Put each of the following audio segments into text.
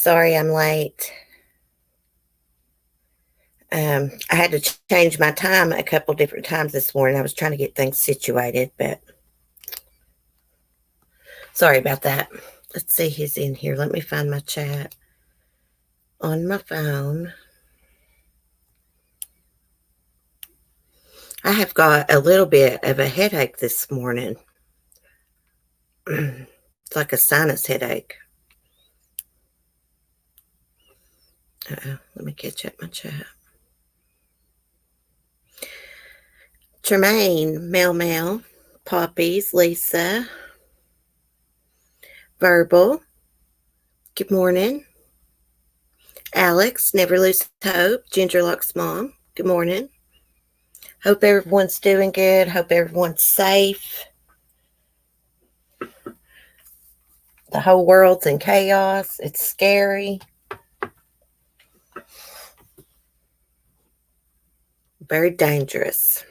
Sorry I'm late. I had to change my time a couple different times this morning. I was trying to get things situated, but sorry about that. Let's see who's in here. Let me find my chat on my phone. I have got a little bit of a headache this morning. It's like a sinus headache. Let me catch up my chat. Tremaine, Mel, Poppies, Lisa, Verbal, good morning. Alex, Never Lose Hope, Gingerlock's mom, good morning. Hope everyone's doing good. Hope everyone's safe. The whole world's in chaos. It's scary. Very dangerous.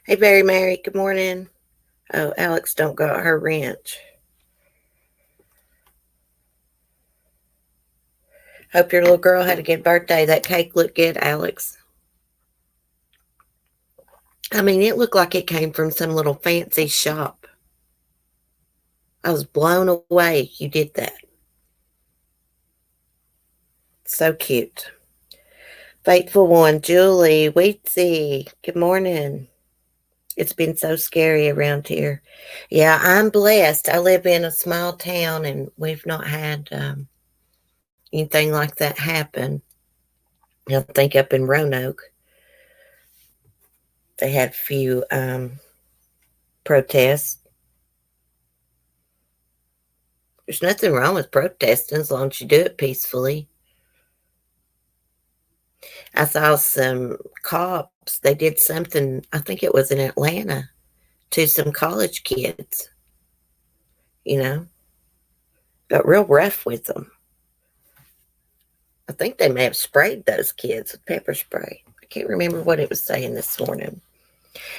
Hey, Very Mary, good morning. Oh, Alex don't got her wrench. Hope your little girl had a good birthday. That cake looked good, Alex. I mean, it looked like it came from some little fancy shop. I was blown away you did that. So cute. Faithful one, Julie, Weetsy, good morning. It's been so scary around here. Yeah, I'm blessed. I live in a small town and we've not had anything like that happen. I think up in Roanoke, they had a few protests. There's nothing wrong with protesting as long as you do it peacefully. I saw some cops. They did something, I think it was in Atlanta, to some college kids. Got real rough with them. I think they may have sprayed those kids with pepper spray. I can't remember what it was saying this morning.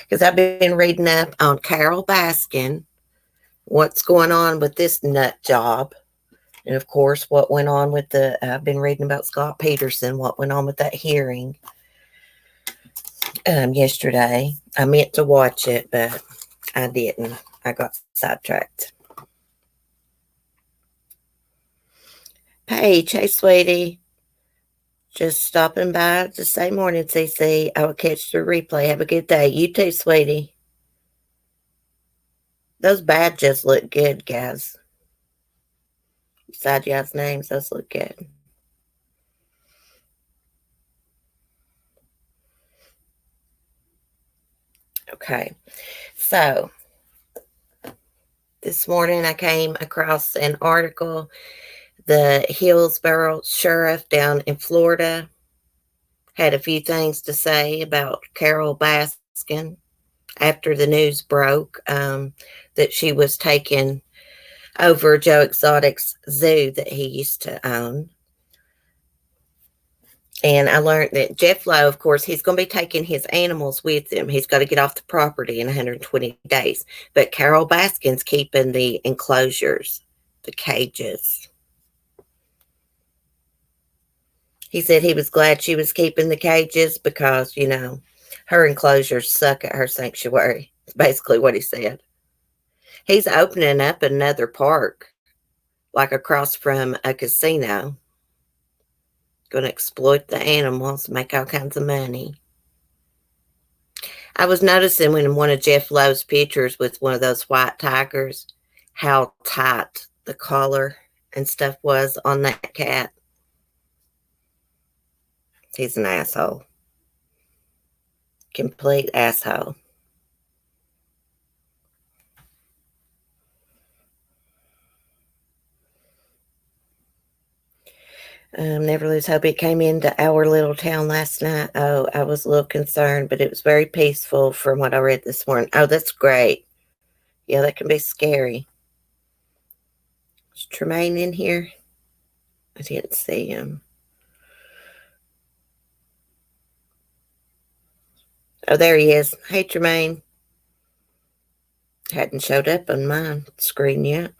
Because I've been reading up on Carole Baskin, what's going on with this nut job. And of course, what went on with I've been reading about Scott Peterson, what went on with that hearing yesterday. I meant to watch it, but I didn't. I got sidetracked. Paige, hey, sweetie. Just stopping by to say morning, CC. I will catch the replay. Have a good day. You too, sweetie. Those badges look good, guys. Beside y'all's names, those look good. Okay, so this morning I came across an article. The Hillsborough sheriff down in Florida had a few things to say about Carole Baskin after the news broke that she was taking over Joe Exotic's zoo that he used to own. And I learned that Jeff Lowe, of course, he's going to be taking his animals with him. He's got to get off the property in 120 days. But Carole Baskin's keeping the enclosures, the cages. He said he was glad she was keeping the cages because, her enclosures suck at her sanctuary. That's basically what he said. He's opening up another park, like across from a casino. Going to exploit the animals, make all kinds of money. I was noticing when in one of Jeff Lowe's pictures with one of those white tigers, how tight the collar and stuff was on that cat. He's an asshole. Complete asshole. Never Lose Hope. It came into our little town last night. Oh, I was a little concerned, but it was very peaceful from what I read this morning. Oh, that's great. Yeah, that can be scary. Is Tremaine in here? I didn't see him. Oh, there he is. Hey, Tremaine. Hadn't showed up on my screen yet.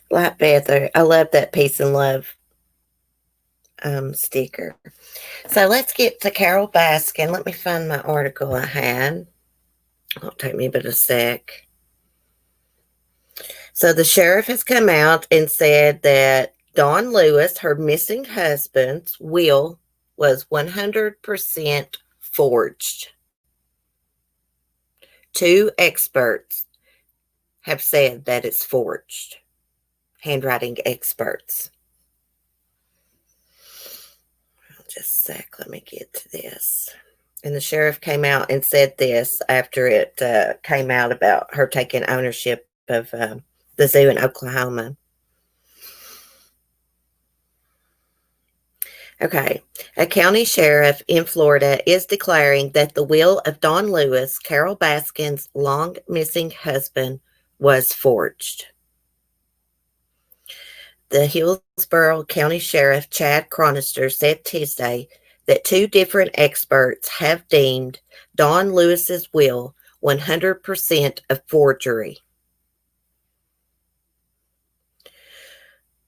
Black Panther. I love that peace and love sticker. So let's get to Carole Baskin. Let me find my article I had. It'll take me but a sec. So the sheriff has come out and said that Don Lewis, her missing husband's will, was 100% forged. Two experts have said that it's forged. Handwriting experts. Just a sec, let me get to this. And the sheriff came out and said this after it came out about her taking ownership of the zoo in Oklahoma. Okay. A county sheriff in Florida is declaring that the will of Don Lewis, Carole Baskin's long missing husband, was forged. The Hillsborough County Sheriff Chad Chronister said Tuesday that two different experts have deemed Don Lewis's will 100% a forgery.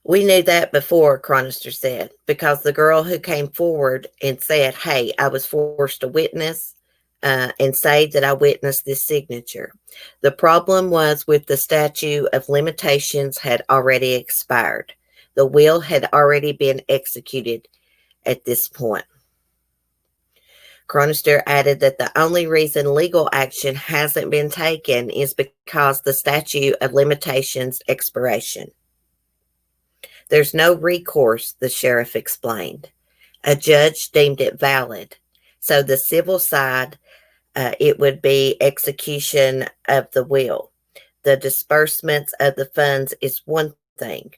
We knew that before, Chronister said, because the girl who came forward and said, hey, I was forced to witness and say that I witnessed this signature. The problem was with the statute of limitations had already expired. The will had already been executed at this point. Chronister added that the only reason legal action hasn't been taken is because the statute of limitations expiration. There's no recourse, the sheriff explained. A judge deemed it valid. So the civil side, it would be execution of the will. The disbursements of the funds is one thing,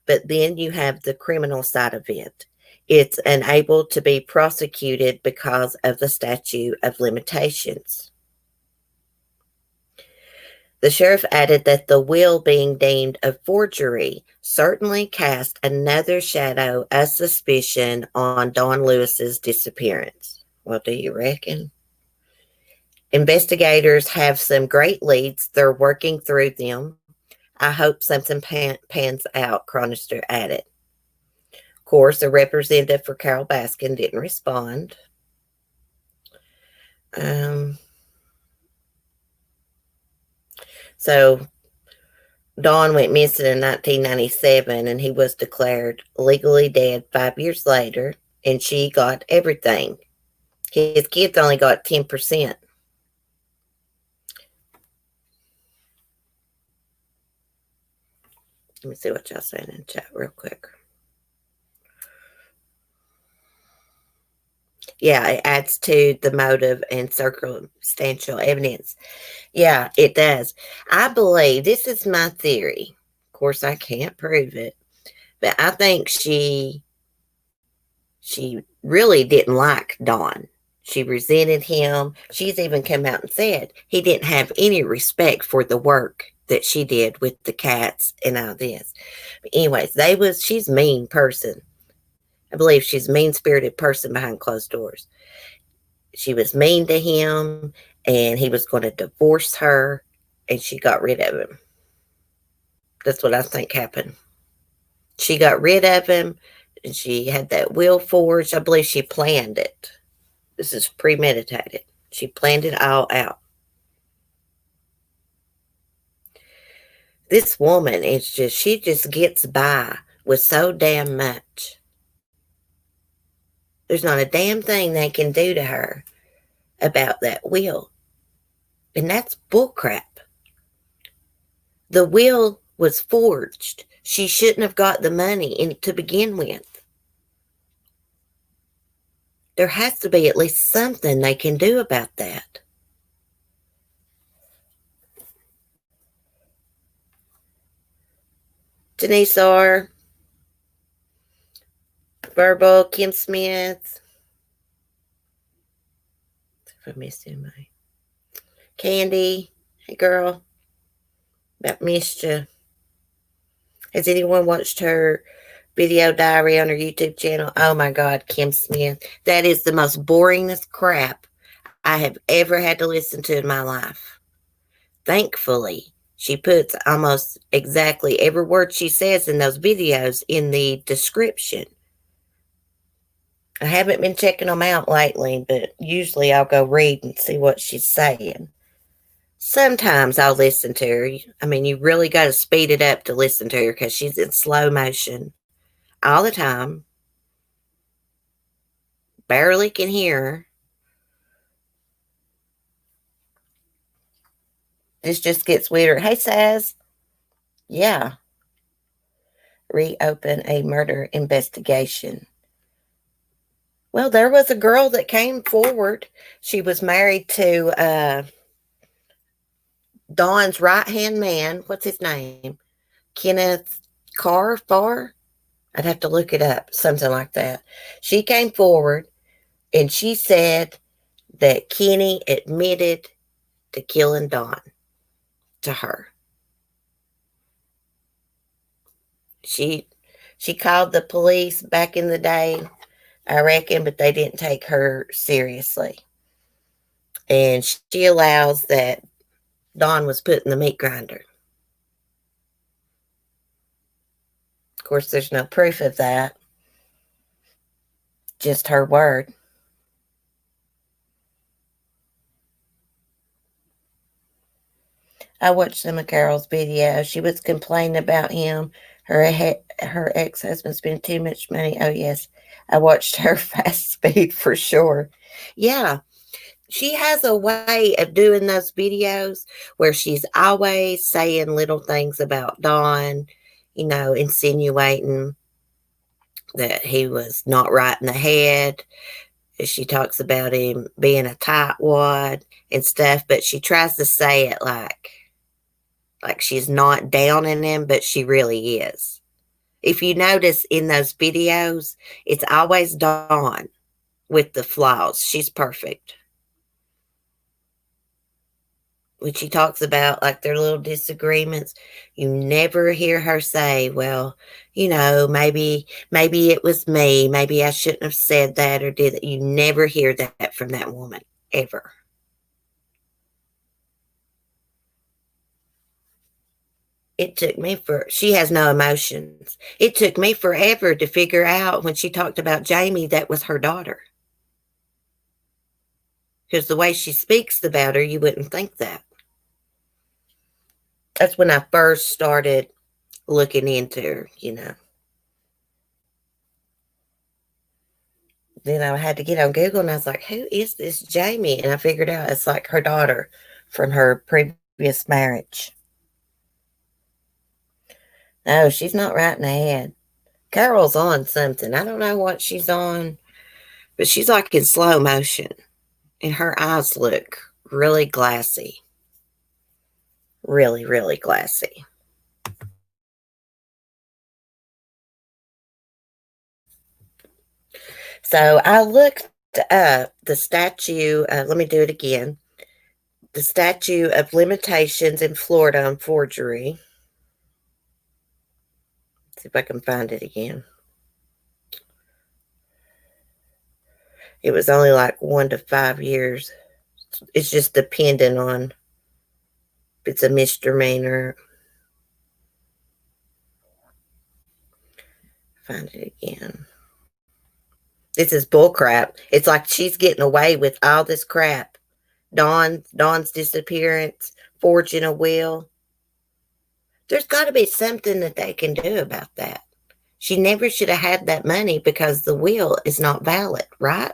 but then you have the criminal side of it. It's unable to be prosecuted because of the statute of limitations. The sheriff added that the will being deemed a forgery certainly cast another shadow of suspicion on Don Lewis's disappearance. Well, do you reckon? Investigators have some great leads. They're working through them. I hope something pans out, Chronister added. Of course, a representative for Carole Baskin didn't respond. So Don went missing in 1997, and he was declared legally dead 5 years later, and she got everything. His kids only got 10%. Let me see what y'all saying in chat real quick. Yeah, it adds to the motive and circumstantial evidence. Yeah, it does. I believe, this is my theory. Of course, I can't prove it, but I think she really didn't like Don. She resented him. She's even come out and said he didn't have any respect for the work that she did with the cats and all this. But anyways, she's a mean person. I believe she's a mean-spirited person behind closed doors. She was mean to him, and he was going to divorce her, and she got rid of him. That's what I think happened. She got rid of him, and she had that will forged. I believe she planned it. This is premeditated. She planned it all out. This woman she just gets by with so damn much. There's not a damn thing they can do to her about that will. And that's bullcrap. The will was forged. She shouldn't have got the money to begin with. There has to be at least something they can do about that. Denise R. Verbal, Kim Smith. If I missed anybody. Candy. Hey, girl. About missed you. Has anyone watched her video diary on her YouTube channel? Oh, my God, Kim Smith. That is the most boringest crap I have ever had to listen to in my life. Thankfully, She puts almost exactly every word she says in those videos in the description. I haven't been checking them out lately, but usually I'll go read and see what she's saying. Sometimes I'll listen to her. I mean, you really got to speed it up to listen to her because she's in slow motion all the time. Barely can hear her. This just gets weirder. Hey, Saz. Yeah. Reopen a murder investigation. Well, there was a girl that came forward. She was married to Dawn's right hand man. What's his name? Kenneth Farr. I'd have to look it up, something like that. She came forward and she said that Kenny admitted to killing Dawn to her. She called the police back in the day, I reckon, but they didn't take her seriously. And she allows that Dawn was put in the meat grinder. Of course, there's no proof of that, just her word. I watched some of Carole's videos. She was complaining about him. Her ex-husband spent too much money. Oh, yes. I watched her fast speed for sure. Yeah. She has a way of doing those videos where she's always saying little things about Don, insinuating that he was not right in the head. She talks about him being a tightwad and stuff, but she tries to say it like she's not downing him, but she really is. If you notice in those videos, it's always Dawn with the flaws. She's perfect. When she talks about like their little disagreements, you never hear her say, well, maybe it was me. Maybe I shouldn't have said that or did that. You never hear that from that woman, ever. She has no emotions. It took me forever to figure out when she talked about Jamie that was her daughter. Because the way she speaks about her, you wouldn't think that. That's when I first started looking into her. Then I had to get on Google and I was like, who is this Jamie? And I figured out it's like her daughter from her previous marriage. No, she's not right in the head. Carole's on something. I don't know what she's on, but she's like in slow motion. And her eyes look really glassy. Really, really glassy. So I looked up the statute. Let me do it again. The statute of limitations in Florida on forgery. Let's see if I can find it again. It was only like 1 to 5 years. It's just dependent on if it's a misdemeanor. Find it again. This is bullcrap. It's like she's getting away with all this crap. Dawn's disappearance, forging a will. There's got to be something that they can do about that. She never should have had that money because the will is not valid, right?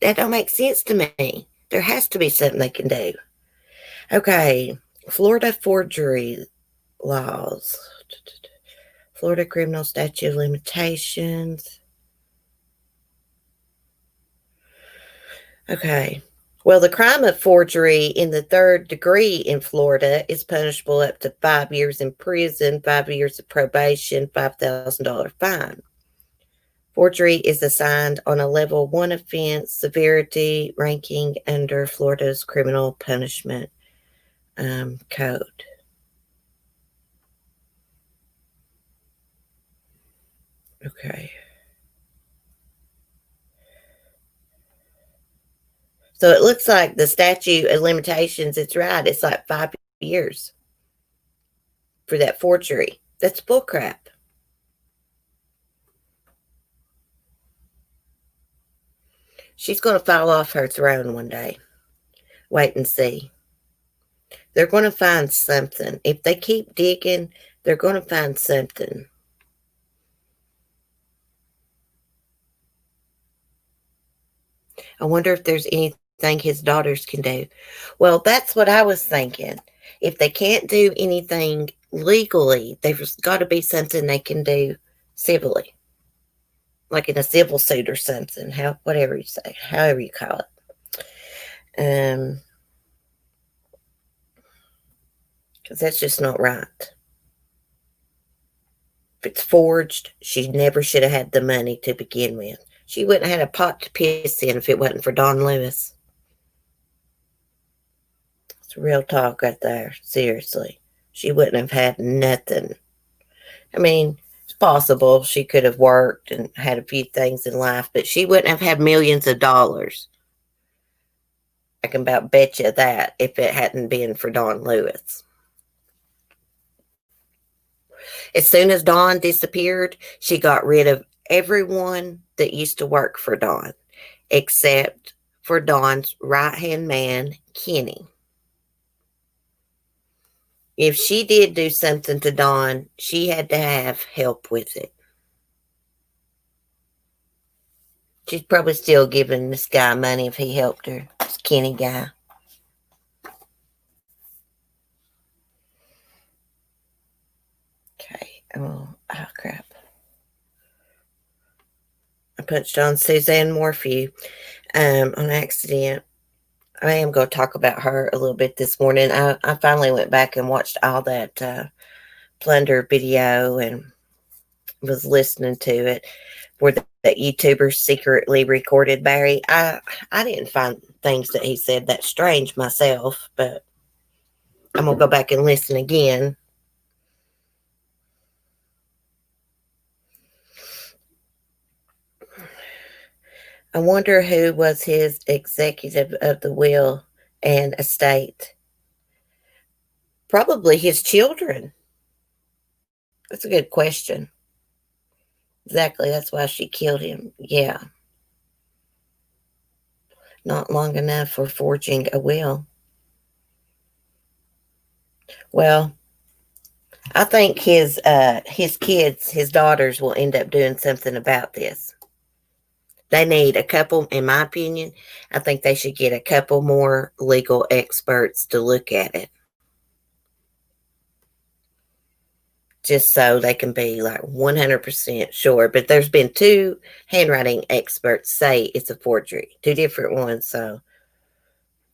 That don't make sense to me. There has to be something they can do. Okay, Florida forgery laws. Florida criminal statute of limitations. Okay. Well, the crime of forgery in the third degree in Florida is punishable up to 5 years in prison, 5 years of probation, $5,000 fine. Forgery is assigned on a level 1 offense severity ranking under Florida's criminal punishment code. Okay. So it looks like the statute of limitations, it's right. It's like 5 years for that forgery. That's bullcrap. She's going to fall off her throne one day. Wait and see. They're going to find something. If they keep digging, they're going to find something. I wonder if there's anything his daughters can do. Well, that's what I was thinking. If they can't do anything legally, there's got to be something they can do civilly, like in a civil suit or something. Whatever you say, however you call it. Because that's just not right. If it's forged, she never should have had the money to begin with. She wouldn't have had a pot to piss in if it wasn't for Don Lewis. It's real talk right there. Seriously. She wouldn't have had nothing. I mean, it's possible she could have worked and had a few things in life, but she wouldn't have had millions of dollars. I can about bet you that if it hadn't been for Don Lewis. As soon as Don disappeared, she got rid of everyone that used to work for Don, except for Don's right-hand man, Kenny. If she did do something to Don, she had to have help with it. She's probably still giving this guy money if he helped her, this Kenny guy. Okay. Oh, crap. I punched on Suzanne Morphew on accident. I am going to talk about her a little bit this morning. I finally went back and watched all that Plunder video and was listening to it where the YouTuber secretly recorded Barry. I didn't find things that he said that strange myself, but I'm going to go back and listen again. I wonder who was his executive of the will and estate. Probably his children. That's a good question. Exactly. That's why she killed him. Yeah. Not long enough for forging a will. Well, I think his kids, his daughters, will end up doing something about this. They need a couple, in my opinion, I think they should get a couple more legal experts to look at it. Just so they can be like 100% sure. But there's been 2 handwriting experts say it's a forgery, 2 different ones. So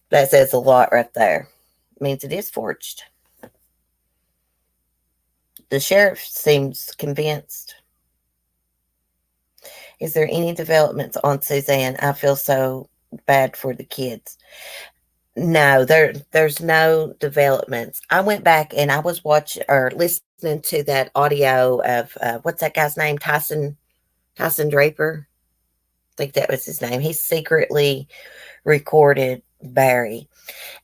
that says a lot right there. It means it is forged. The sheriff seems convinced. Is there any developments on Suzanne? I feel so bad for the kids. No, there's no developments. I went back and I was watching or listening to that audio of what's that guy's name? Tyson Draper. I think that was his name. He secretly recorded Barry.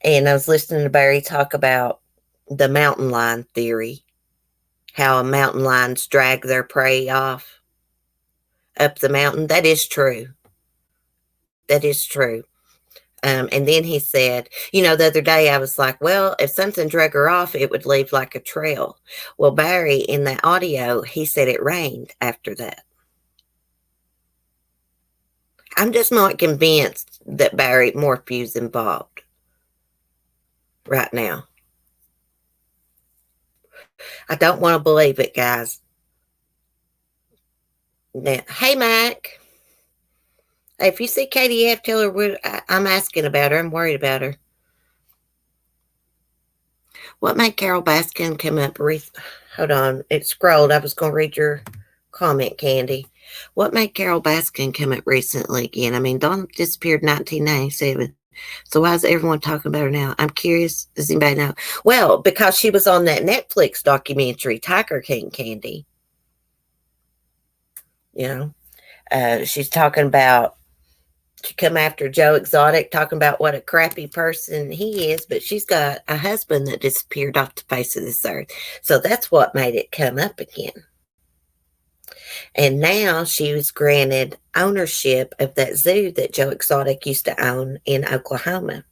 And I was listening to Barry talk about the mountain lion theory, how mountain lions drag their prey off up the mountain. That is true. That is true. And then he said, the other day I was like, well, if something drug her off, it would leave like a trail. Well, Barry, in that audio, he said it rained after that. I'm just not convinced that Barry Morphew's involved right now. I don't want to believe it, guys. Now, hey, Mike. Hey, if you see Katie F., tell her I'm asking about her. I'm worried about her. What made Carole Baskin come up? Hold on. It scrolled. I was going to read your comment, Candy. What made Carole Baskin come up recently again? I mean, Dawn disappeared in 1997. So why is everyone talking about her now? I'm curious. Does anybody know? Well, because she was on that Netflix documentary, Tiger King, Candy. She's talking about She come after Joe Exotic, talking about what a crappy person he is, but she's got a husband that disappeared off the face of this earth. So that's what made it come up again. And now she was granted ownership of that zoo that Joe Exotic used to own in Oklahoma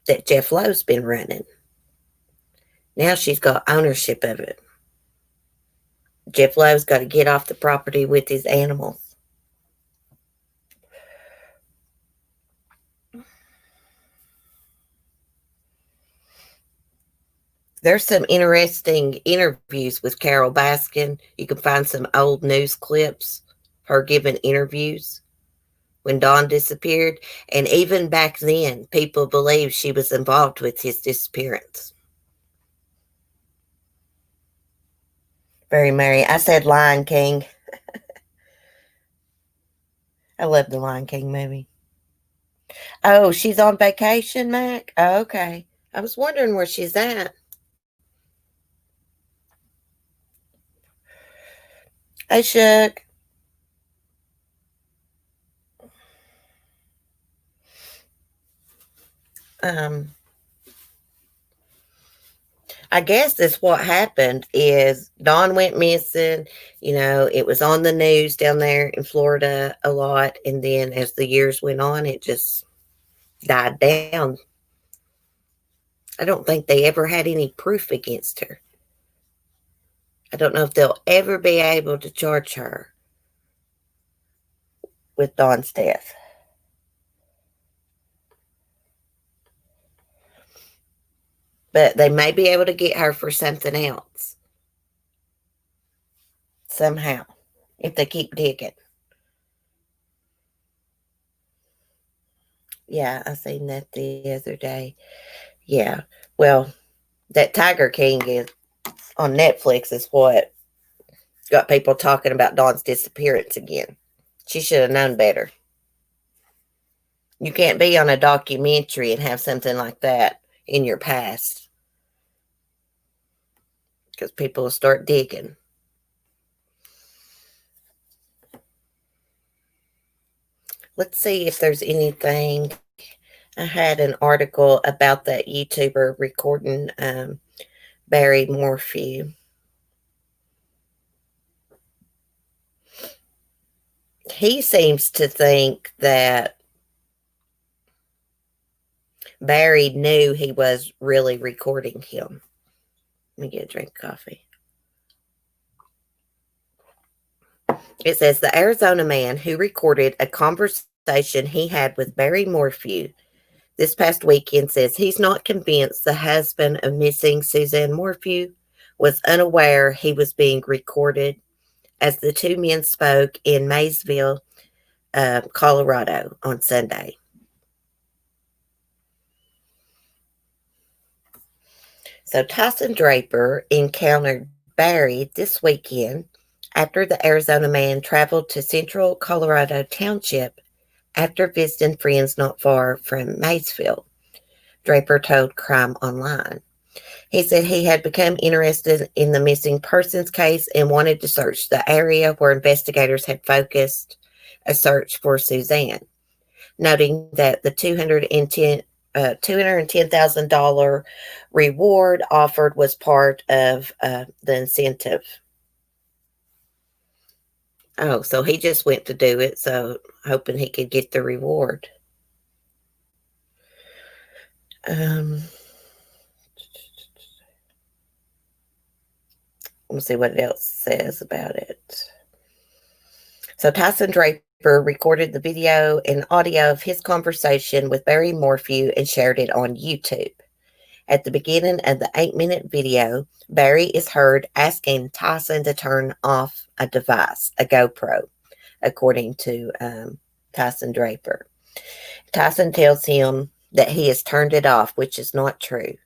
that Jeff Lowe's been running. Now she's got ownership of it. Jeff Lowe's got to get off the property with his animals. There's some interesting interviews with Carole Baskin. You can find some old news clips, her giving interviews when Don disappeared. And even back then, people believed she was involved with his disappearance. Very merry. I said Lion King. I love the Lion King movie. Oh, she's on vacation, Mac? Oh, okay. I was wondering where she's at. Hey, Shuck. I guess that's what happened is Don went missing. It was on the news down there in Florida a lot. And then as the years went on, it just died down. I don't think they ever had any proof against her. I don't know if they'll ever be able to charge her with Don's death. But they may be able to get her for something else. Somehow. If they keep digging. Yeah, I seen that the other day. Yeah. Well, that Tiger King is on Netflix is what got people talking about Dawn's disappearance again. She should have known better. You can't be on a documentary and have something like that in your past. Because people will start digging. Let's see if there's anything. I had an article about that YouTuber recording Barry Morphew. He seems to think that Barry knew he was really recording him. Let me get a drink of coffee. It says the Arizona man who recorded a conversation he had with Barry Morphew this past weekend says he's not convinced the husband of missing Suzanne Morphew was unaware he was being recorded as the two men spoke in Maysville, Colorado on Sunday. So Tyson Draper encountered Barry this weekend after the Arizona man traveled to Central Colorado Township after visiting friends not far from Maysville, Draper told Crime Online. He said he had become interested in the missing persons case and wanted to search the area where investigators had focused a search for Suzanne, noting that the $210,000 reward offered was part of the incentive. Oh, so he just went to do it, so hoping he could get the reward. Let's see what else says about it. So Tyson Draper recorded the video and audio of his conversation with Barry Morphew and shared it on YouTube. At the beginning of the 8-minute video, Barry is heard asking Tyson to turn off a device, a GoPro, according to Tyson Draper. Tyson tells him that he has turned it off, which is not true.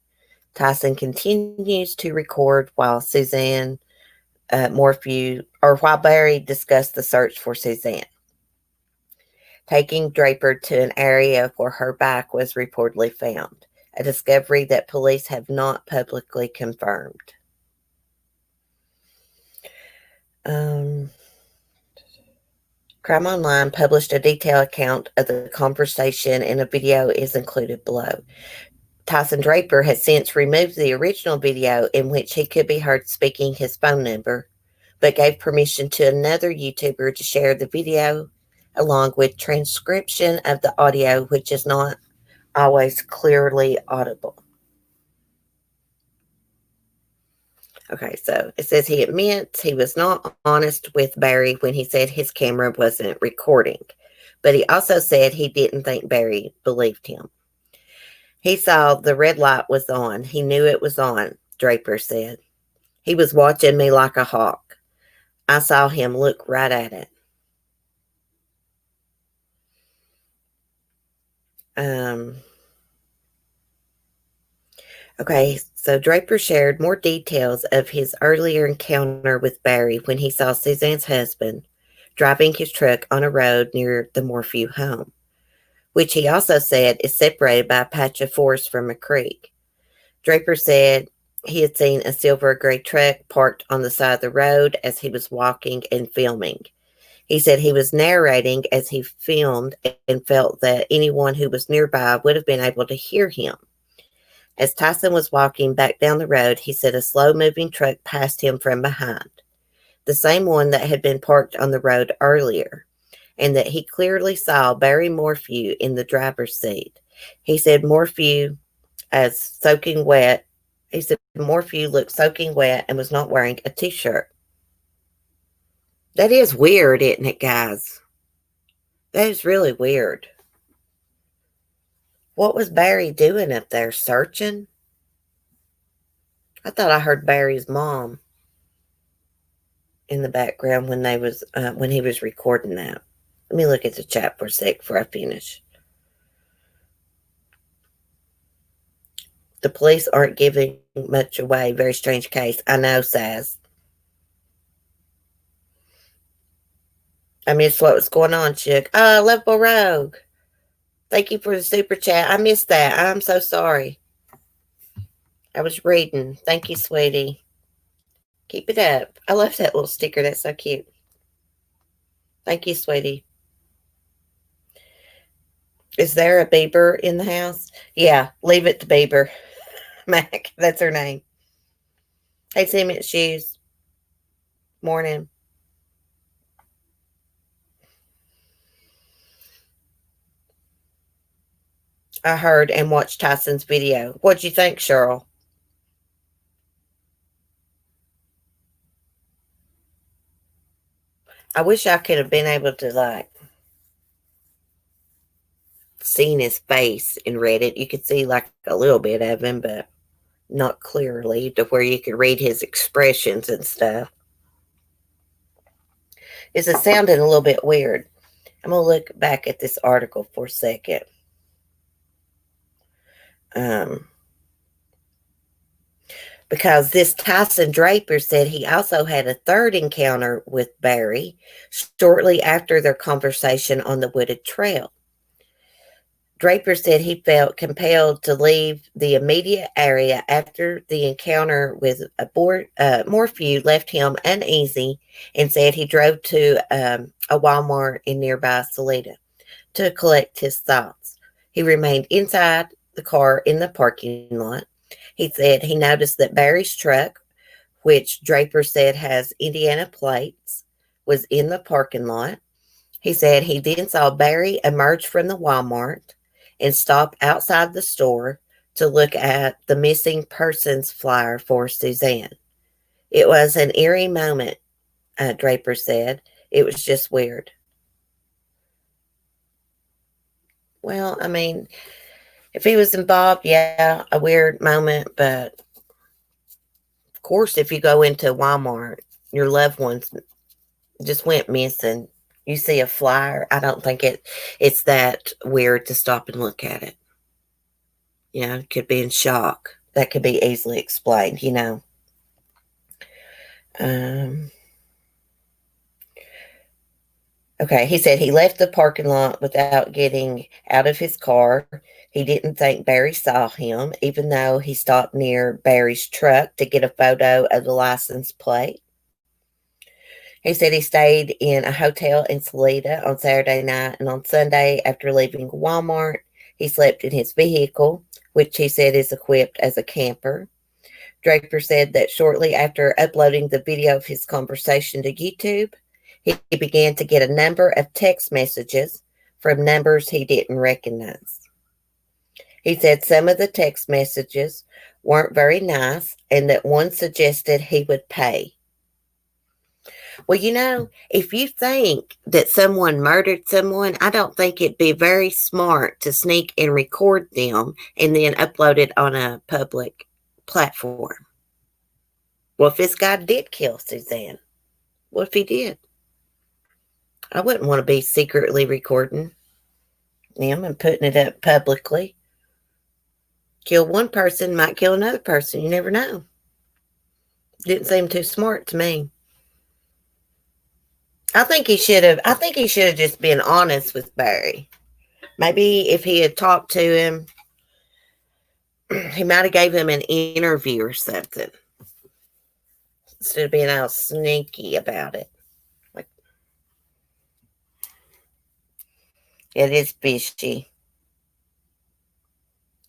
Tyson continues to record while Suzanne Morphew, or while Barry discussed the search for Suzanne, taking Draper to an area where her bike was reportedly found, a discovery that police have not publicly confirmed. Crime Online published a detailed account of the conversation, and a video is included below. Tyson Draper has since removed the original video in which he could be heard speaking his phone number, but gave permission to another YouTuber to share the video along with transcription of the audio, which is not always clearly audible. Okay, so it says he admits he was not honest with Barry when he said his camera wasn't recording, but he also said he didn't think Barry believed him. He saw the red light was on. He knew it was on, Draper said. He was watching me like a hawk. I saw him look right at it. Okay, so Draper shared more details of his earlier encounter with Barry when he saw Suzanne's husband driving his truck on a road near the Morphew home, which he also said is separated by a patch of forest from a creek. Draper said he had seen a silver gray truck parked on the side of the road as he was walking and filming. He said he was narrating as he filmed and felt that anyone who was nearby would have been able to hear him. As Tyson was walking back down the road, he said a slow-moving truck passed him from behind, the same one that had been parked on the road earlier, and that he clearly saw Barry Morphew in the driver's seat. He said Morphew as soaking wet. He said Morphew looked soaking wet and was not wearing a t-shirt. That is weird, isn't it, guys? That is really weird. What was Barry doing up there? Searching? I thought I heard Barry's mom in the background when he was recording that. Let me look at the chat for a sec before I finish. The police aren't giving much away. Very strange case. I know, Saz. I missed what was going on, chick. Lovable Rogue. Thank you for the super chat. I missed that. I'm so sorry. I was reading. Thank you, sweetie. Keep it up. I love that little sticker. That's so cute. Thank you, sweetie. Is there a Bieber in the house? Yeah, leave it to Bieber. Mac, that's her name. Hey, Cement Shoes. Morning. I heard and watched Tyson's video. What'd you think, Cheryl? I wish I could have been able to, seen his face and read it. You could see, a little bit of him, but not clearly to where you could read his expressions and stuff. It's sounding a little bit weird. I'm going to look back at this article for a second. Because this Tyson Draper said he also had a third encounter with Barry shortly after their conversation on the wooded trail. Draper said he felt compelled to leave the immediate area after the encounter with Morphew left him uneasy, and said he drove to a Walmart in nearby Salida to collect his thoughts. He remained inside the car in the parking lot. He said he noticed that Barry's truck, which Draper said has Indiana plates, was in the parking lot. He said he then saw Barry emerge from the Walmart and stop outside the store to look at the missing persons flyer for Suzanne. It was an eerie moment, Draper said. It was just weird. Well, I mean, if he was involved, yeah, a weird moment, but of course, if you go into Walmart, your loved ones just went missing, you see a flyer, I don't think it's that weird to stop and look at it. It could be in shock. That could be easily explained, Okay, he said he left the parking lot without getting out of his car. He didn't think Barry saw him, even though he stopped near Barry's truck to get a photo of the license plate. He said he stayed in a hotel in Salida on Saturday night, and on Sunday, after leaving Walmart, he slept in his vehicle, which he said is equipped as a camper. Draper said that shortly after uploading the video of his conversation to YouTube, he began to get a number of text messages from numbers he didn't recognize. He said some of the text messages weren't very nice and that one suggested he would pay. Well, if you think that someone murdered someone, I don't think it'd be very smart to sneak and record them and then upload it on a public platform. Well, if this guy did kill Suzanne, what if he did? I wouldn't want to be secretly recording them and putting it up publicly. Kill one person, might kill another person. You never know. Didn't seem too smart to me. I think he should have just been honest with Barry. Maybe if he had talked to him, he might have gave him an interview or something. Instead of being all sneaky about it. Like, it is fishy.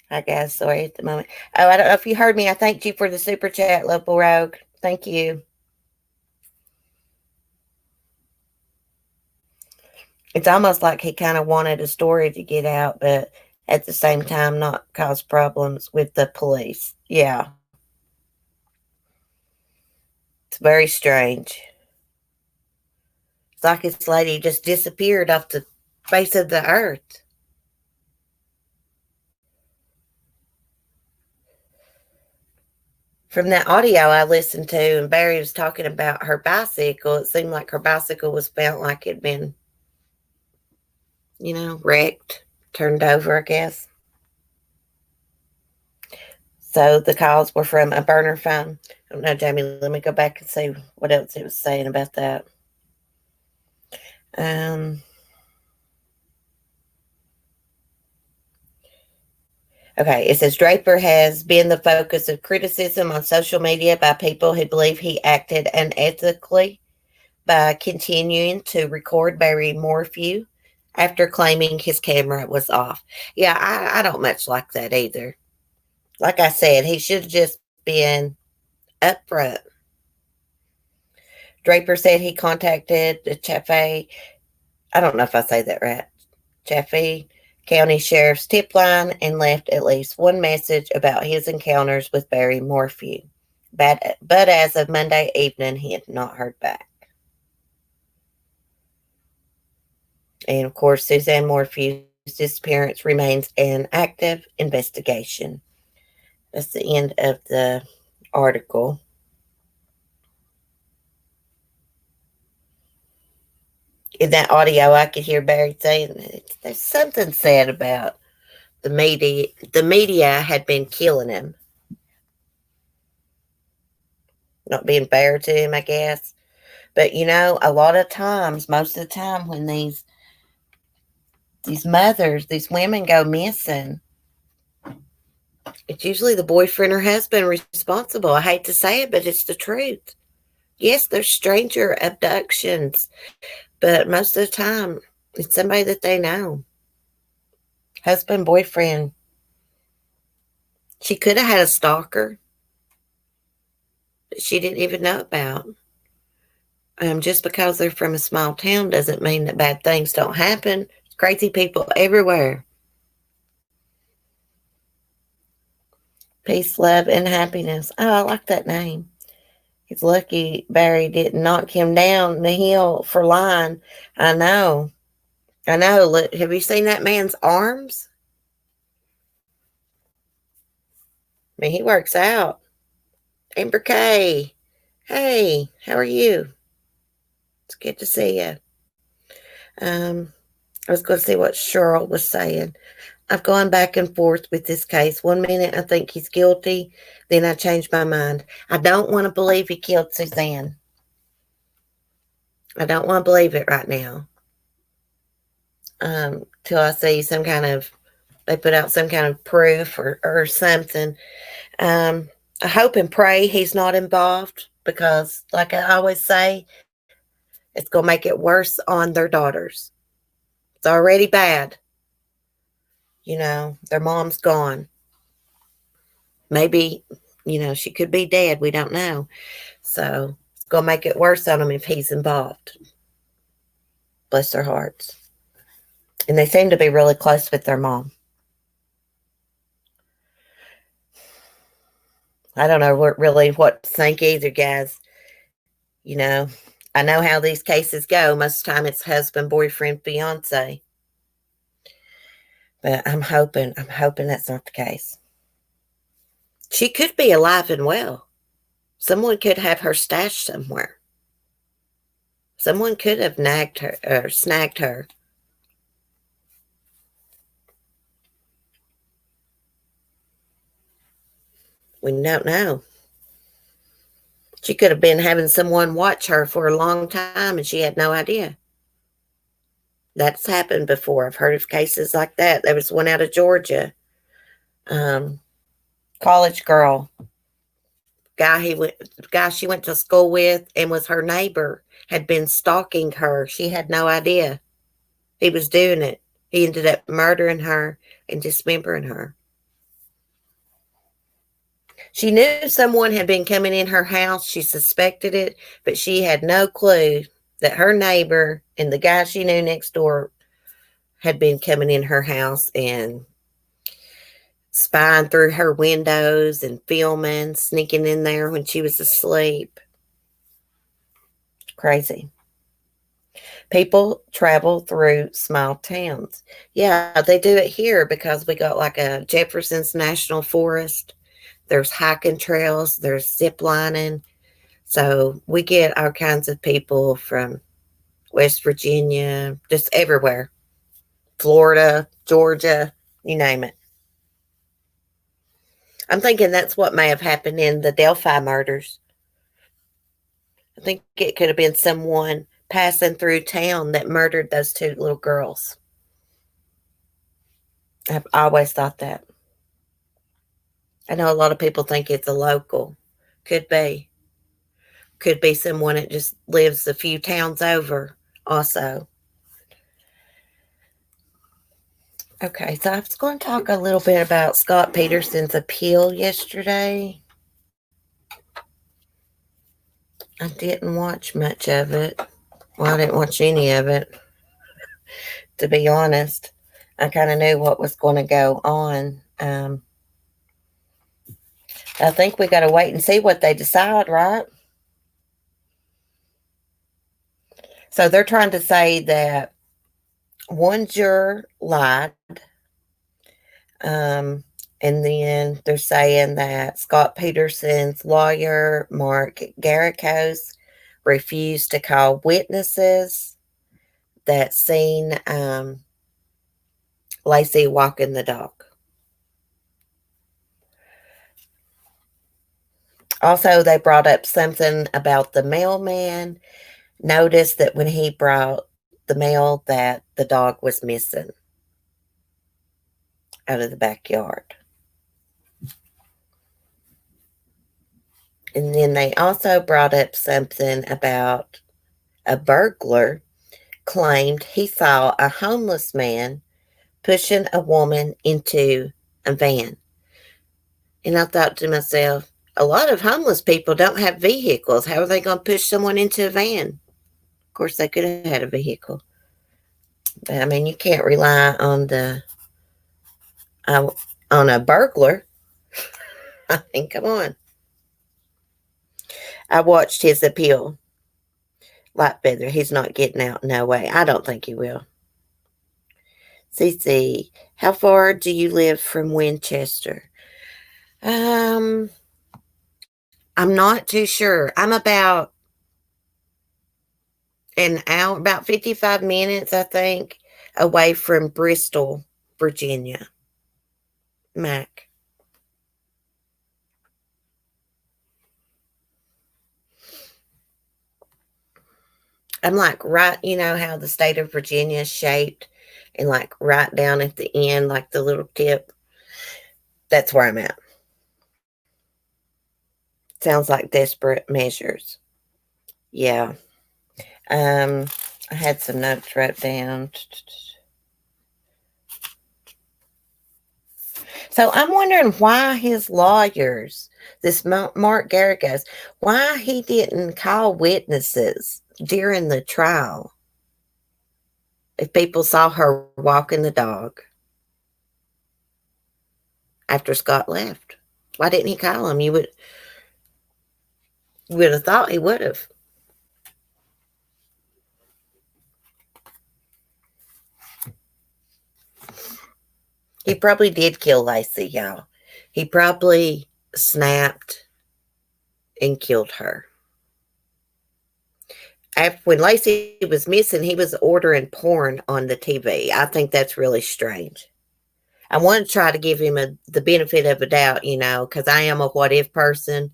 I guess, sorry at the moment. Oh, I don't know if you heard me. I thanked you for the super chat, Lovable Rogue. Thank you. It's almost like he kind of wanted a story to get out, but at the same time not cause problems with the police. Yeah. It's very strange. It's like this lady just disappeared off the face of the earth. From that audio I listened to, and Barry was talking about her bicycle, it seemed like her bicycle was felt like it'd been, wrecked, turned over, I guess. So the calls were from a burner phone. I don't know, Jamie, let me go back and see what else it was saying about that. Okay, it says Draper has been the focus of criticism on social media by people who believe he acted unethically by continuing to record Barry Morphew after claiming his camera was off. Yeah, I don't much like that either. Like I said, he should have just been upfront. Draper said he contacted the Chaffee, I don't know if I say that right, Chaffee County Sheriff's tip line and left at least one message about his encounters with Barry Morphew. But as of Monday evening, he had not heard back. And of course, Suzanne Morphew's disappearance remains an active investigation. That's the end of the article. In that audio, I could hear Barry saying there's something said about the media. The media had been killing him, not being fair to him, I guess. But a lot of times, most of the time, when these mothers, these women go missing, it's usually the boyfriend or husband responsible. I hate to say it, but it's the truth. Yes, there's stranger abductions, but most of the time, it's somebody that they know. Husband, boyfriend. She could have had a stalker that she didn't even know about. Just because they're from a small town doesn't mean that bad things don't happen. Crazy people everywhere. Peace, love, and happiness. Oh, I like that name. He's lucky Barry didn't knock him down the hill for lying. I know. Look, have you seen that man's arms? I mean, he works out. Amber K. Hey, how are you? It's good to see you. I was going to see what Carole was saying. I've gone back and forth with this case. 1 minute I think he's guilty, then I changed my mind. I don't want to believe he killed Suzanne. I don't want to believe it right now. Till I see they put out some kind of proof or something. I hope and pray he's not involved because, like I always say, It's going to make it worse on their daughters. It's already bad. Their mom's gone. Maybe, she could be dead. We don't know. So it's going to make it worse on them if he's involved. Bless their hearts. And they seem to be really close with their mom. I don't know what to think either, guys. I know how these cases go. Most of the time it's husband, boyfriend, fiance. But I'm hoping that's not the case. She could be alive and well. Someone could have her stashed somewhere. Someone could have nagged her or snagged her. We don't know. She could have been having someone watch her for a long time and she had no idea. That's happened before. I've heard of cases like that. There was one out of Georgia. College girl. Guy she went to school with and was her neighbor had been stalking her. She had no idea he was doing it. He ended up murdering her and dismembering her. She knew someone had been coming in her house. She suspected it, but she had no clue that her neighbor and the guy she knew next door had been coming in her house and spying through her windows and filming, sneaking in there when she was asleep. Crazy. People travel through small towns. Yeah, they do it here because we got like a Jefferson's National Forest. There's hiking trails. There's zip lining. So we get all kinds of people from West Virginia, just everywhere. Florida, Georgia, you name it. I'm thinking that's what may have happened in the Delphi murders. I think it could have been someone passing through town that murdered those two little girls. I've always thought that. I know a lot of people think it's a local. Could be. Could be someone that just lives a few towns over also. Okay, so I was going to talk a little bit about Scott Peterson's appeal yesterday. I didn't watch much of it. Well, I didn't watch any of it, to be honest. I kind of knew what was going to go on. I think we got to wait and see what they decide, right? So they're trying to say that one juror lied. And then they're saying that Scott Peterson's lawyer, Mark Garricos, refused to call witnesses that seen Lacey walking the dog. Also, they brought up something about the mailman. Noticed that when he brought the mail that the dog was missing out of the backyard. And then they also brought up something about a burglar claimed he saw a homeless man pushing a woman into a van. And I thought to myself, a lot of homeless people don't have vehicles. How are they going to push someone into a van? Of course, they could have had a vehicle. But, I mean, you can't rely on on a burglar. I mean, come on. I watched his appeal. Like Feather, he's not getting out. No way. I don't think he will. CC, how far do you live from Winchester? I'm not too sure. I'm about an hour, about 55 minutes, I think, away from Bristol, Virginia. Mac. I'm like right, you know how the state of Virginia is shaped and like right down at the end, like the little tip. That's where I'm at. Sounds like Desperate Measures. Yeah. Um, I had some notes wrote down. So I'm wondering why his lawyers, this Mark Garagos, why he didn't call witnesses during the trial. If people saw her walking the dog after Scott left, why didn't he call him? You would have thought he would have. He probably did kill Lacey, y'all. He probably snapped and killed her. After, when Lacey was missing, he was ordering porn on the TV. I think that's really strange. I want to try to give him the benefit of a doubt, because I am a what if person.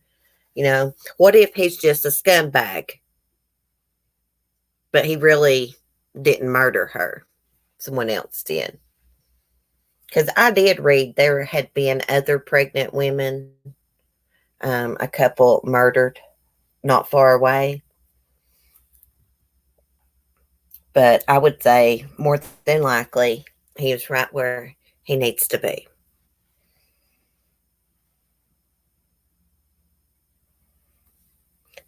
What if he's just a scumbag, but he really didn't murder her? Someone else did. Because I did read there had been other pregnant women, a couple murdered not far away. But I would say more than likely he is right where he needs to be.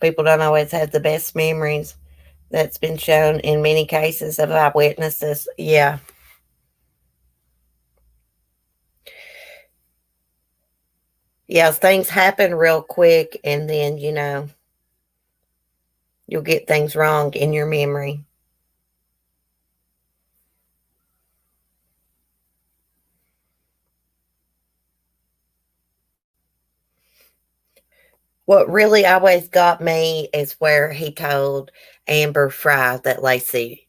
People don't always have the best memories. That's been shown in many cases of eyewitnesses. Yeah. Yeah, things happen real quick, and then, you'll get things wrong in your memory. What really always got me is where he told Amber Fry that Lacey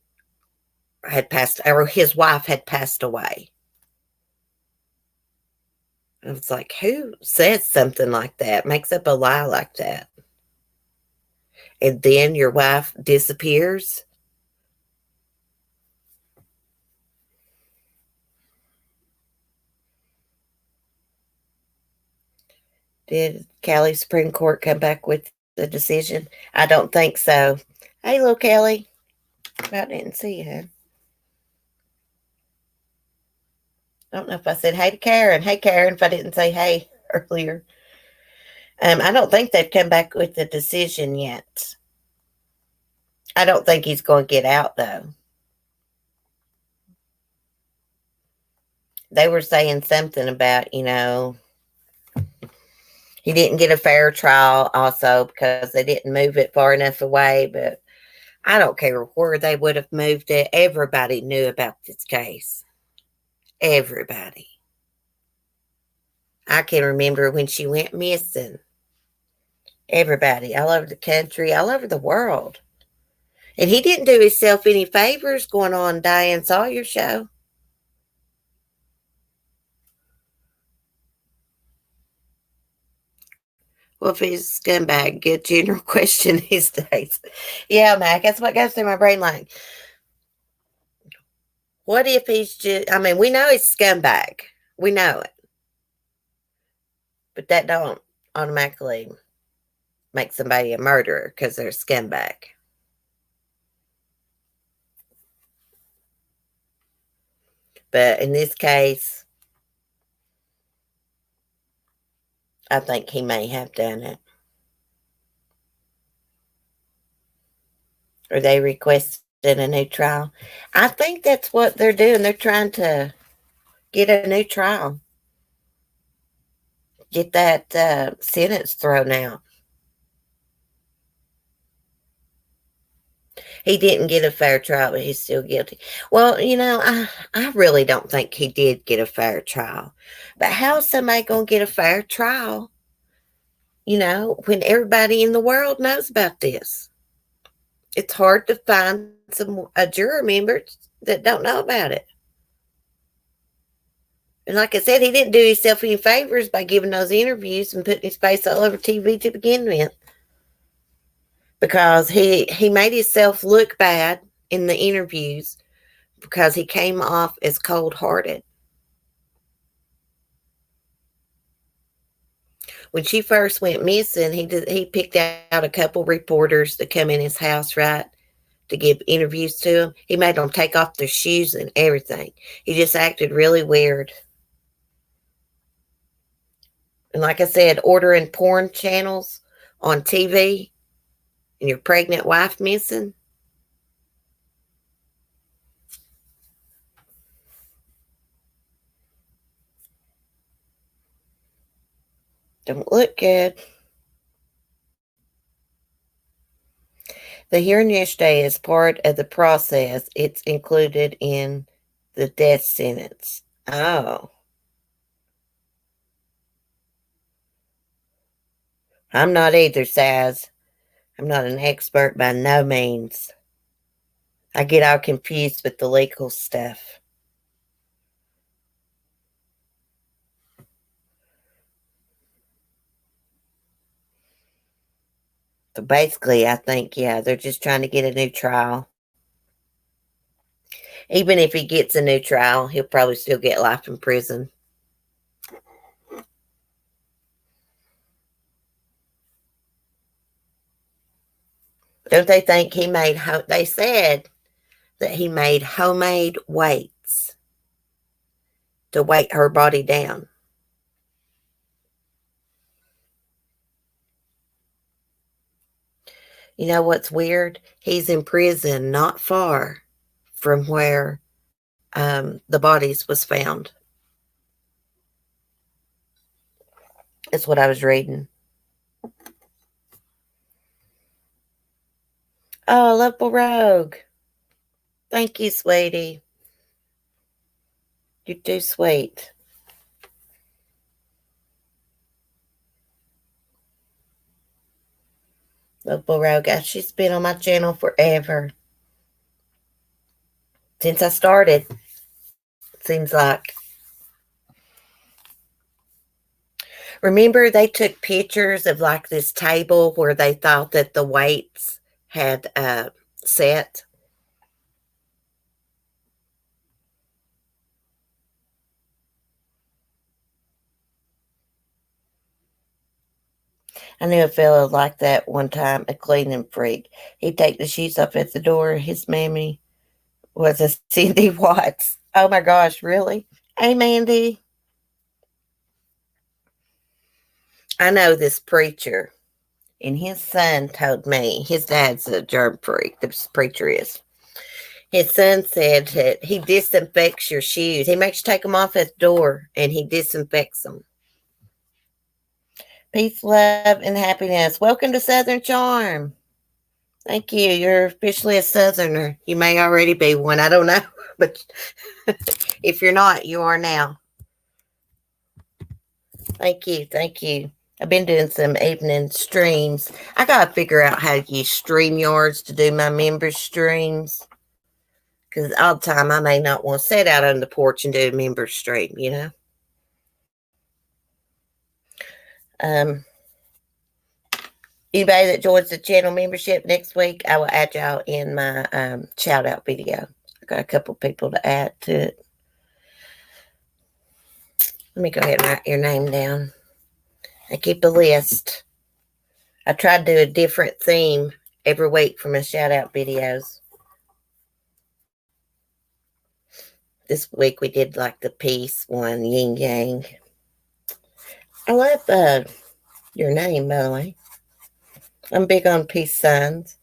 had passed, or his wife had passed away. I was like, who says something like that, makes up a lie like that? And then your wife disappears? Did Cali Supreme Court come back with the decision? I don't think so. Hey, little Kelly. I didn't see you. I don't know if I said hey to Karen. Hey, Karen, if I didn't say hey earlier. I don't think they've come back with the decision yet. I don't think he's going to get out, though. They were saying something about, he didn't get a fair trial also because they didn't move it far enough away. But I don't care where they would have moved it. Everybody knew about this case. Everybody. I can remember when she went missing. Everybody, all over the country, all over the world. And he didn't do himself any favors going on Diane Sawyer show. Well, if he's a scumbag, good general question these days. Yeah, Mac, that's what goes through my brain like, what if he's just, we know he's scumbag. We know it. But that don't automatically make somebody a murderer because they're a scumbag. But in this case, I think he may have done it. Or they requested a new trial. I think that's what they're doing. They're trying to get a new trial. Get that sentence thrown out. He didn't get a fair trial, but he's still guilty. Well, I really don't think he did get a fair trial. But how's somebody going to get a fair trial, when everybody in the world knows about this? It's hard to find a juror members that don't know about it. And like I said, he didn't do himself any favors by giving those interviews and putting his face all over TV to begin with. Because he made himself look bad in the interviews because he came off as cold-hearted. When she first went missing, he picked out a couple reporters to come in his house, right? to give interviews to them. He made them take off their shoes and everything. He just acted really weird. And like I said, ordering porn channels on TV and your pregnant wife missing. Don't look good. The hearing yesterday is part of the process. It's included in the death sentence. Oh. I'm not either, Saz. I'm not an expert by no means. I get all confused with the legal stuff. So basically, I think, yeah, they're just trying to get a new trial. Even if he gets a new trial, he'll probably still get life in prison. Don't they think he made, they said that he made homemade weights to weight her body down. You know what's weird? He's in prison not far from where the bodies was found. That's what I was reading. Oh, Lovable Rogue. Thank you, sweetie. You're too sweet. Lovable Rogue. She's been on my channel forever. Since I started. Seems like. Remember, they took pictures of like this table where they thought that the weights had set. I knew a fellow like that one time, a cleaning freak. He'd take the shoes off at the door. His mammy was a Cindy Watts. Oh my gosh, really? Hey, Mandy. I know this preacher, and his son told me, his dad's a germ freak, this preacher is. His son said that he disinfects your shoes. He makes you take them off at the door, and he disinfects them. Peace, love, and happiness. Welcome to Southern Charm. Thank you. You're officially a Southerner. You may already be one. I don't know. But if you're not, you are now. Thank you. Thank you. I've been doing some evening streams. I got to figure out how to use StreamYards to do my members' streams. Because all the time I may not want to sit out on the porch and do a members' stream, you know. Anybody that joins the channel membership next week, I will add y'all in my shout out video. I got a couple people to add to it. Let me go ahead and write your name down. I keep a list. I try to do a different theme every week for my shout out videos. This week we did like the peace one, yin yang. I love your name, by the way. I'm big on peace signs.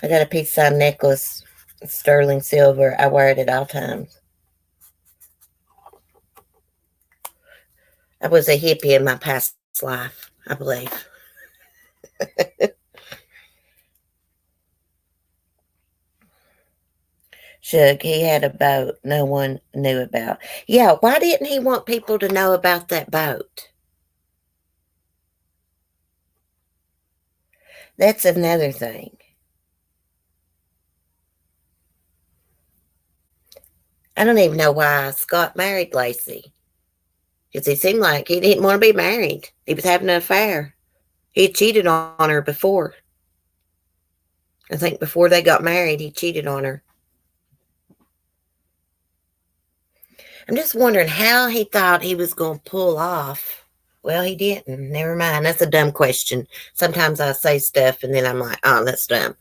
I got a peace sign necklace, sterling silver. I wear it at all times. I was a hippie in my past life, I believe. Shug, he had a boat no one knew about. Yeah, why didn't he want people to know about that boat? That's another thing. I don't even know why Scott married Lacey. Because he seemed like he didn't want to be married. He was having an affair. He had cheated on her before. I think before they got married, he cheated on her. I'm just wondering how he thought he was going to pull off Well, he didn't. Never mind. That's a dumb question. Sometimes I say stuff and then I'm like, oh, that's dumb.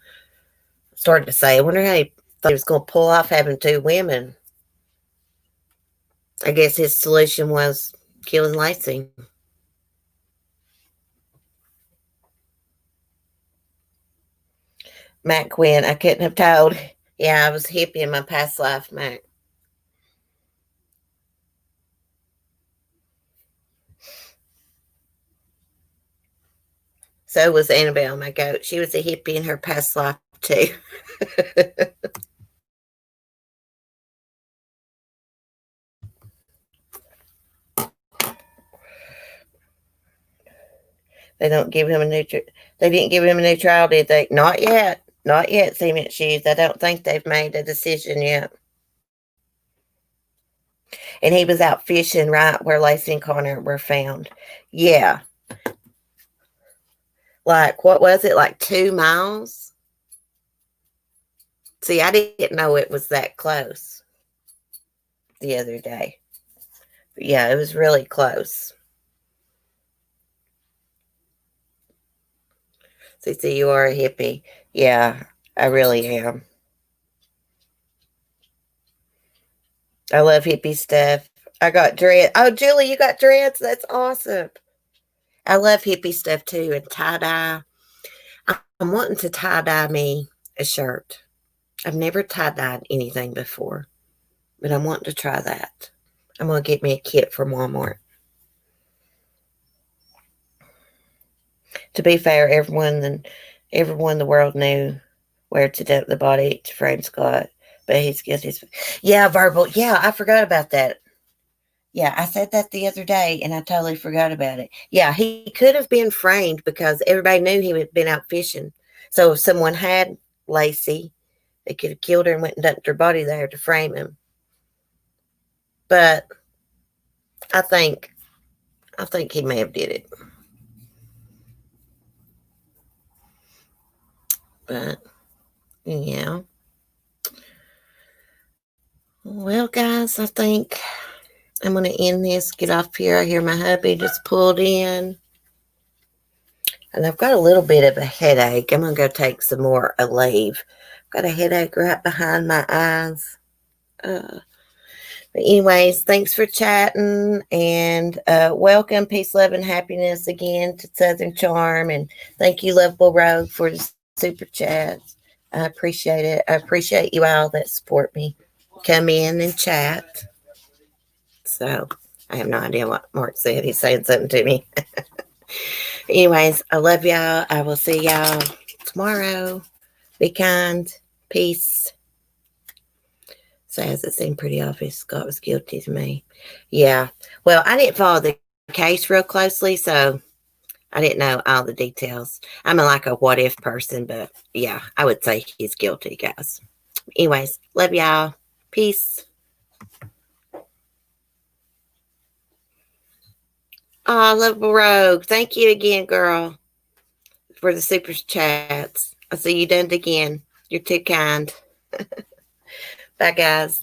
Started to say, I wonder how he thought he was going to pull off having two women. I guess his solution was killing Lacey. Matt Quinn, I couldn't have told. Yeah, I was a hippie in my past life, Matt. So was Annabelle, my goat. She was a hippie in her past life, too. They don't give him a they didn't give him a new trial, did they? Not yet. Not yet, Cement Shoes. I don't think they've made a decision yet. And he was out fishing right where Lacey and Connor were found. Yeah. Like, what was it? Like 2 miles? See, I didn't know it was that close the other day. But yeah, it was really close. See, you are a hippie. Yeah, I really am. I love hippie stuff. I got dreads. Oh, Julie, you got dreads? That's awesome. I love hippie stuff too, and tie-dye. I'm wanting to tie-dye me a shirt. I've never tie-dyed anything before, but I'm wanting to try that. I'm going to get me a kit from Walmart. To be fair, everyone in the world knew where to dump the body to frame Scott, but he's guilty. Yeah, verbal. Yeah, I forgot about that. Yeah, I said that the other day, and I totally forgot about it. Yeah, he could have been framed because everybody knew he had been out fishing. So if someone had Lacey, they could have killed her and went and dumped her body there to frame him. But I think he may have did it. But yeah. Well, guys, I think I'm going to end this, get off here. I hear my hubby just pulled in. And I've got a little bit of a headache. I'm going to go take some more Aleve. I've got a headache right behind my eyes. But anyways, thanks for chatting. And welcome, peace, love, and happiness again to Southern Charm. And thank you, Lovable Rogue, for the super chats. I appreciate it. I appreciate you all that support me. Come in and chat. So I have no idea what Mark said. He's saying something to me. Anyways, I love y'all. I will see y'all tomorrow. Be kind. Peace. So as it seemed pretty obvious, Scott was guilty to me. Yeah. Well, I didn't follow the case real closely, so I didn't know all the details. I'm like a what if person, but yeah, I would say he's guilty, guys. Anyways, love y'all. Peace. Oh, Lovable Rogue. Thank you again, girl, for the super chats. I see you done it again. You're too kind. Bye, guys.